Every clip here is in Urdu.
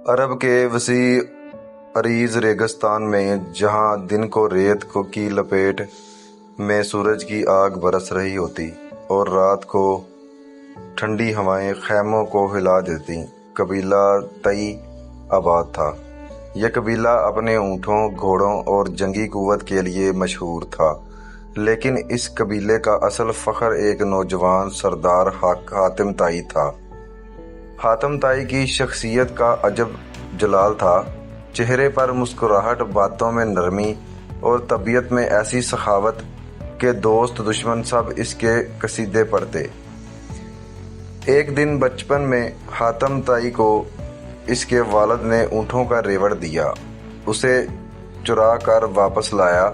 عرب کے وسیع عریض ریگستان میں جہاں دن کو ریت کی لپیٹ میں سورج کی آگ برس رہی ہوتی اور رات کو ٹھنڈی ہوائیں خیموں کو ہلا دیتی، قبیلہ تئی آباد تھا۔ یہ قبیلہ اپنے اونٹوں، گھوڑوں اور جنگی قوت کے لیے مشہور تھا، لیکن اس قبیلے کا اصل فخر ایک نوجوان سردار حاتم طائی تھا۔ حاتم طائی کی شخصیت کا عجب جلال تھا، چہرے پر مسکراہٹ، باتوں میں نرمی اور طبیعت میں ایسی سخاوت کہ دوست دشمن سب اس کے قصیدے پڑھتے۔ ایک دن بچپن میں حاتم طائی کو اس کے والد نے اونٹوں کا ریوڑ دیا، اسے چرا کر واپس لایا۔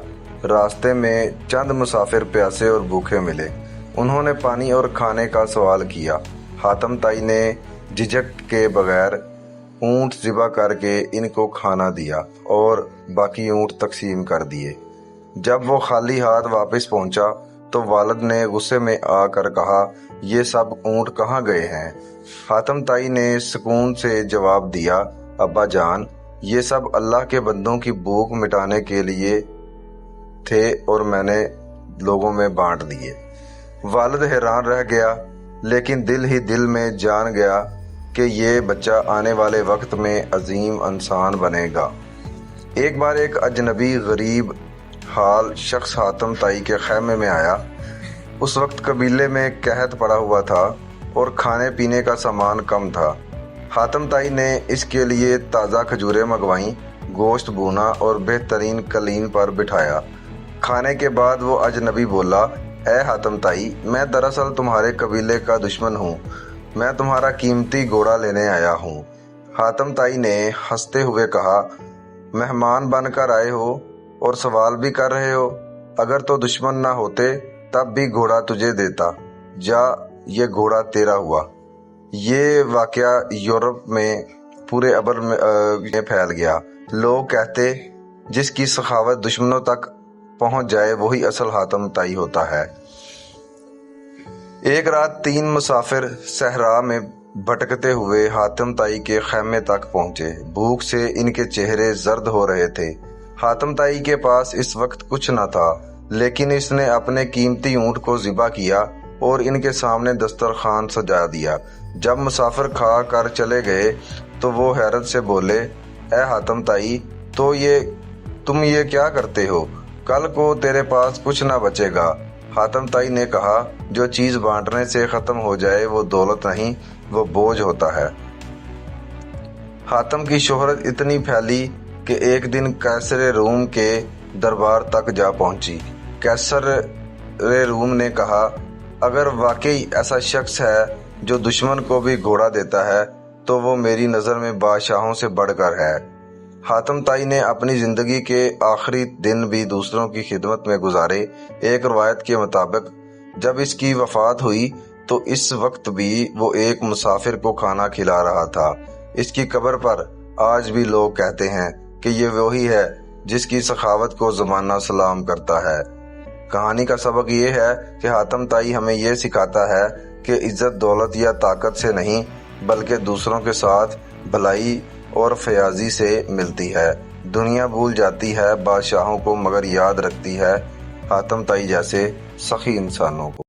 راستے میں چند مسافر پیاسے اور بھوکے ملے، انہوں نے پانی اور کھانے کا سوال کیا۔ حاتم طائی نے جھجک کے بغیر اونٹ ذبح کر کے ان کو کھانا دیا اور باقی اونٹ تقسیم کر دیے۔ جب وہ خالی ہاتھ واپس پہنچا تو والد نے غصے میں آ کر کہا، یہ سب اونٹ کہاں گئے ہیں؟ حاتم طائی نے سکون سے جواب دیا، ابا جان، یہ سب اللہ کے بندوں کی بھوک مٹانے کے لیے تھے اور میں نے لوگوں میں بانٹ دیے۔ والد حیران رہ گیا، لیکن دل ہی دل میں جان گیا کہ یہ بچہ آنے والے وقت میں عظیم انسان بنے گا۔ ایک بار ایک اجنبی غریب حال شخص حاتم طائی کے خیمے میں آیا۔ اس وقت قبیلے میں قحط پڑا ہوا تھا اور کھانے پینے کا سامان کم تھا۔ حاتم طائی نے اس کے لیے تازہ کھجوریں منگوائیں، گوشت بھونا اور بہترین قالین پر بٹھایا۔ کھانے کے بعد وہ اجنبی بولا، اے حاتم طائی، میں دراصل تمہارے قبیلے کا دشمن ہوں، میں تمہارا قیمتی گھوڑا لینے آیا ہوں۔ حاتم طائی نے ہنستے ہوئے کہا، مہمان بن کر آئے ہو اور سوال بھی کر رہے ہو؟ اگر تو دشمن نہ ہوتے تب بھی گھوڑا تجھے دیتا، جا یہ گھوڑا تیرا ہوا۔ یہ واقعہ یورپ میں پورے عبر میں پھیل گیا۔ لوگ کہتے، جس کی سخاوت دشمنوں تک پہنچ جائے وہی اصل حاتم طائی ہوتا ہے۔ ایک رات 3 مسافر صحرا میں بھٹکتے ہوئے حاتم طائی کے خیمے تک پہنچے۔ بھوک سے ان کے چہرے زرد ہو رہے تھے۔ حاتم طائی کے پاس اس وقت کچھ نہ تھا، لیکن اس نے اپنے قیمتی اونٹ کو ذبح کیا اور ان کے سامنے دسترخوان سجا دیا۔ جب مسافر کھا کر چلے گئے تو وہ حیرت سے بولے، اے حاتم طائی، تم یہ کیا کرتے ہو؟ کل کو تیرے پاس کچھ نہ بچے گا۔ حاتم طائی نے کہا، جو چیز بانٹنے سے ختم ہو جائے وہ دولت نہیں، وہ بوجھ ہوتا ہے۔ حاتم کی شہرت اتنی پھیلی کہ ایک دن قیصر روم کے دربار تک جا پہنچی۔ قیصر روم نے کہا، اگر واقعی ایسا شخص ہے جو دشمن کو بھی گھوڑا دیتا ہے تو وہ میری نظر میں بادشاہوں سے بڑھ کر ہے۔ حاتم طائی نے اپنی زندگی کے آخری دن بھی دوسروں کی خدمت میں گزارے۔ ایک روایت کے مطابق جب اس کی وفات ہوئی تو اس وقت بھی وہ ایک مسافر کو کھانا کھلا رہا تھا۔ اس کی قبر پر آج بھی لوگ کہتے ہیں کہ یہ وہی ہے جس کی سخاوت کو زمانہ سلام کرتا ہے۔ کہانی کا سبق یہ ہے کہ حاتم طائی ہمیں یہ سکھاتا ہے کہ عزت دولت یا طاقت سے نہیں بلکہ دوسروں کے ساتھ بھلائی اور فیاضی سے ملتی ہے۔ دنیا بھول جاتی ہے بادشاہوں کو مگر یاد رکھتی ہے حاتم طائی جیسے سخی انسانوں کو۔